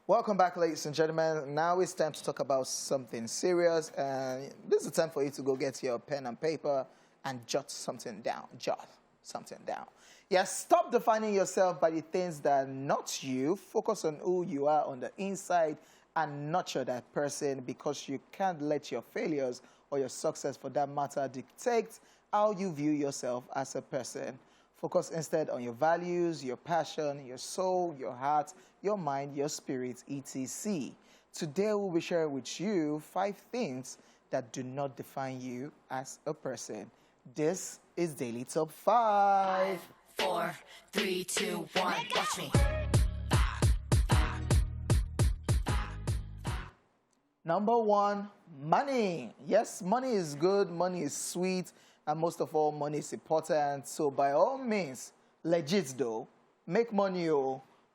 Welcome back, ladies and gentlemen. Now it's time to talk about something serious. And this is the time for you to go get your pen and paper and jot something down. Jot something down. Yes, stop defining yourself by the things that are not you. Focus on who you are on the inside and nurture that person, because you can't let your failures or your success, for that matter, dictate how you view yourself as a person. Focus instead on your values, your passion, your soul, your heart, your mind, your spirit, etc. Today, we'll be sharing with you 5 things that do not define you as a person. This is Daily Top 5. 5, 4, 3, 2, 1, watch me. Number 1, money. Yes, money is good, money is sweet, and most of all, money is important. So by all means, legit though, make money,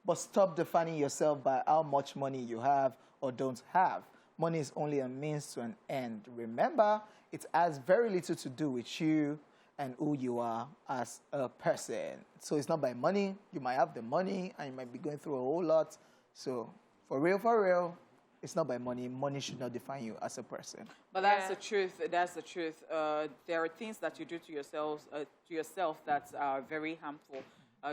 but stop defining yourself by how much money you have or don't have. Money is only a means to an end. Remember, it has very little to do with you and who you are as a person. So it's not by money. You might have the money and you might be going through a whole lot. So for real, it's not by money. Money should not define you as a person. But that's the truth. That's the truth. There are things that you do to yourself that are very harmful.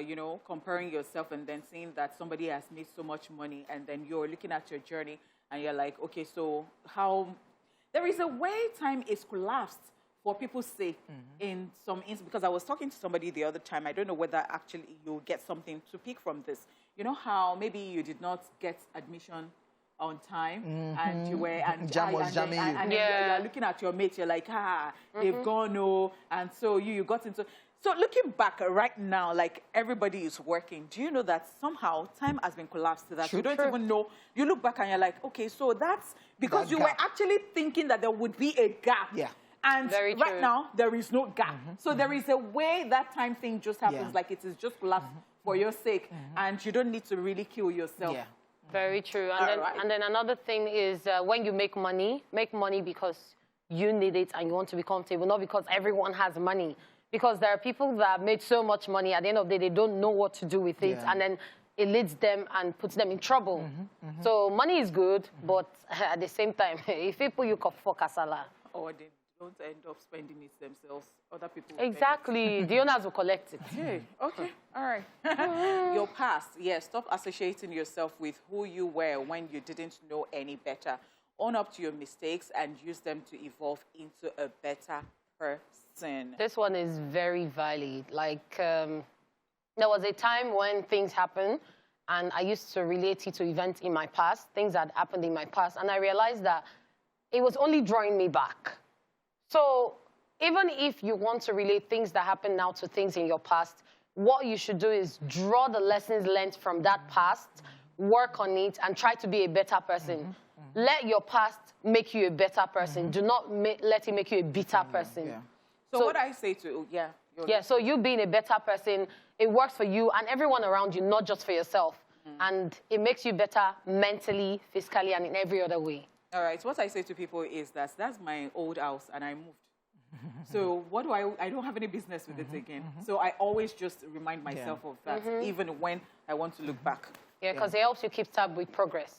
You know, comparing yourself and then seeing that somebody has made so much money, and then you're looking at your journey and you're like, okay, so how? There is a way time is collapsed for people's sake in some instances. Because I was talking to somebody the other time. I don't know whether actually you'll get something to pick from this. You know how maybe you did not get admission on time, and you were and you're looking at your mates, you're like, they've gone, and so you got into. So looking back right now, like everybody is working. Do you know that somehow time has been collapsed to that? You don't even know. You look back and you're like, okay, so that's because you were actually thinking that there would be a gap. Yeah. And right now, there is no gap. So there is a way that time thing just happens, like it is just collapsed for your sake, and you don't need to really kill yourself. Yeah. Very true. And then another thing is when you make money because you need it and you want to be comfortable, not because everyone has money. Because there are people that have made so much money, at the end of the day, they don't know what to do with it, and then it leads them and puts them in trouble. So money is good, but at the same time, if people you can for kasala. Or they don't end up spending it themselves. Other people. Exactly. The owners will collect it. Yeah. Okay. All right. Your past. Yes. Stop associating yourself with who you were when you didn't know any better. Own up to your mistakes and use them to evolve into a better person. This one is very valid. Like, there was a time when things happened, and I used to relate it to events in my past, things that happened in my past, and I realized that it was only drawing me back. So even if you want to relate things that happen now to things in your past, what you should do is draw the lessons learned from that past, work on it, and try to be a better person. Let your past make you a better person. Do not let it make you a bitter person. So what I say to, so you being a better person, it works for you and everyone around you, not just for yourself. And it makes you better mentally, physically, and in every other way. All right. What I say to people is that that's my old house and I moved. So what do I don't have any business with it again. So I always just remind myself of that, even when I want to look back. Yeah, because it helps you keep tab with progress.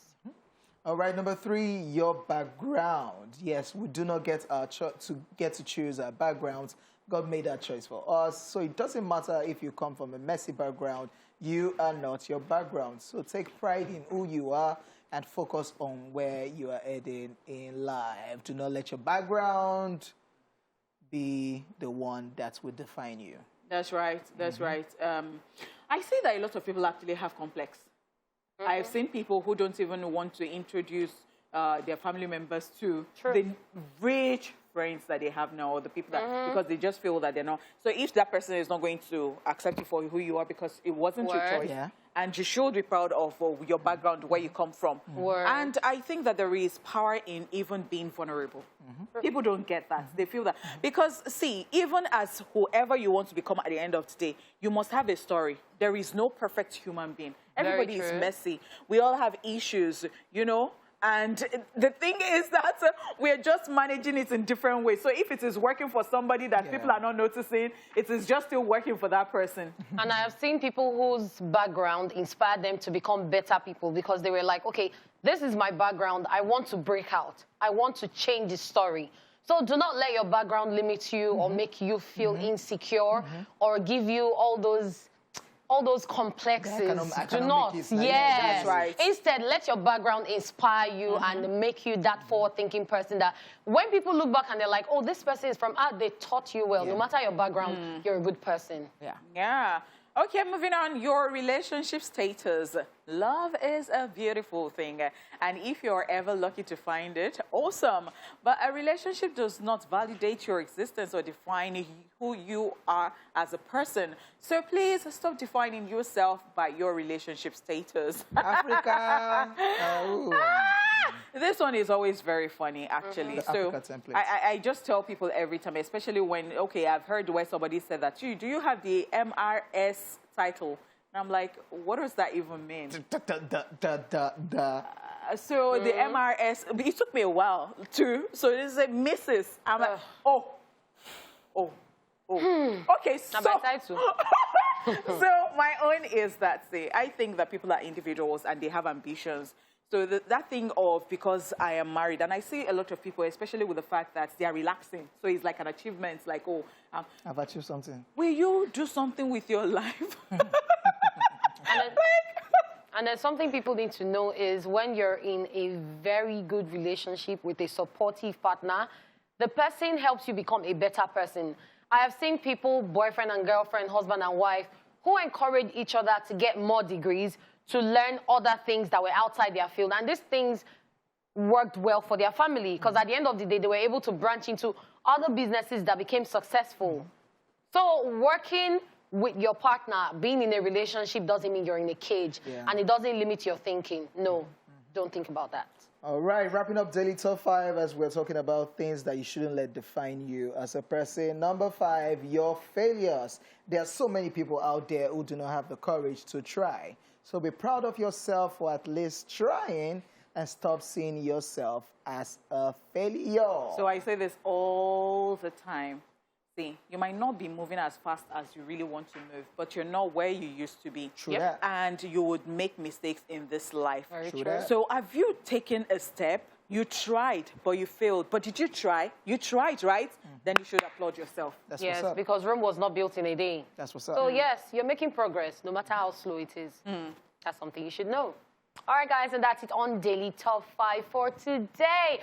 All right, number 3, your background. Yes, we do not get to choose our backgrounds. God made that choice for us. So it doesn't matter if you come from a messy background. You are not your background. So take pride in who you are and focus on where you are heading in life. Do not let your background be the one that will define you. That's right. That's right. I see that a lot of people actually have complex. I've seen people who don't even want to introduce their family members to the rich friends that they have now, or the people that, because they just feel that they're not. So if that person is not going to accept you for who you are because it wasn't your choice, and you should be proud of your background, where you come from. And I think that there is power in even being vulnerable. People don't get that. They feel that. Because, see, even as whoever you want to become at the end of the day, you must have a story. There is no perfect human being. Everybody is messy. We all have issues, you know. And the thing is that we're just managing it in different ways. So if it is working for somebody that people are not noticing, it is just still working for that person. And I have seen people whose background inspired them to become better people because they were like, okay, this is my background. I want to break out. I want to change the story. So do not let your background limit you or make you feel insecure or give you all those complexes. Do not. Yes. That's right. Instead, let your background inspire you and make you that forward-thinking person that when people look back and they're like, oh, this person is from art, they taught you well. No matter your background, you're a good person. Yeah. Okay, moving on. Your relationship status. Love is a beautiful thing. And if you're ever lucky to find it, awesome. But a relationship does not validate your existence or define who you are as a person. So please stop defining yourself by your relationship status. Africa. This one is always very funny, actually. So I just tell people every time, especially when, okay, I've heard where somebody said that, do you have the MRS title? And I'm like, what does that even mean? So the MRS, it took me a while too. So it is a Mrs. I'm like, okay, so... So my own is that, see, I think that people are individuals and they have ambitions. So that thing of, because I am married, and I see a lot of people, especially with the fact that they are relaxing. So it's like an achievement, like, oh. I've achieved something. Will you do something with your life? And then something people need to know is when you're in a very good relationship with a supportive partner, the person helps you become a better person. I have seen people, boyfriend and girlfriend, husband and wife, who encourage each other to get more degrees, to learn other things that were outside their field. And these things worked well for their family because at the end of the day, they were able to branch into other businesses that became successful. So working with your partner, being in a relationship doesn't mean you're in a cage and it doesn't limit your thinking. No, don't think about that. All right, wrapping up Daily Top 5 as we're talking about things that you shouldn't let define you as a person. Number 5, your failures. There are so many people out there who do not have the courage to try. So be proud of yourself for at least trying and stop seeing yourself as a failure. So I say this all the time. See, you might not be moving as fast as you really want to move, but you're not where you used to be. True that. And you would make mistakes in this life. Very True true. that. So have you taken a step? You tried, but you failed. But did you try? You tried, right? Then you should applaud yourself. That's Yes, what's up. because Rome was not built in a day. That's what's up. So yes, you're making progress, no matter how slow it is. That's something you should know. All right, guys, and that's it on Daily Top 5 for today.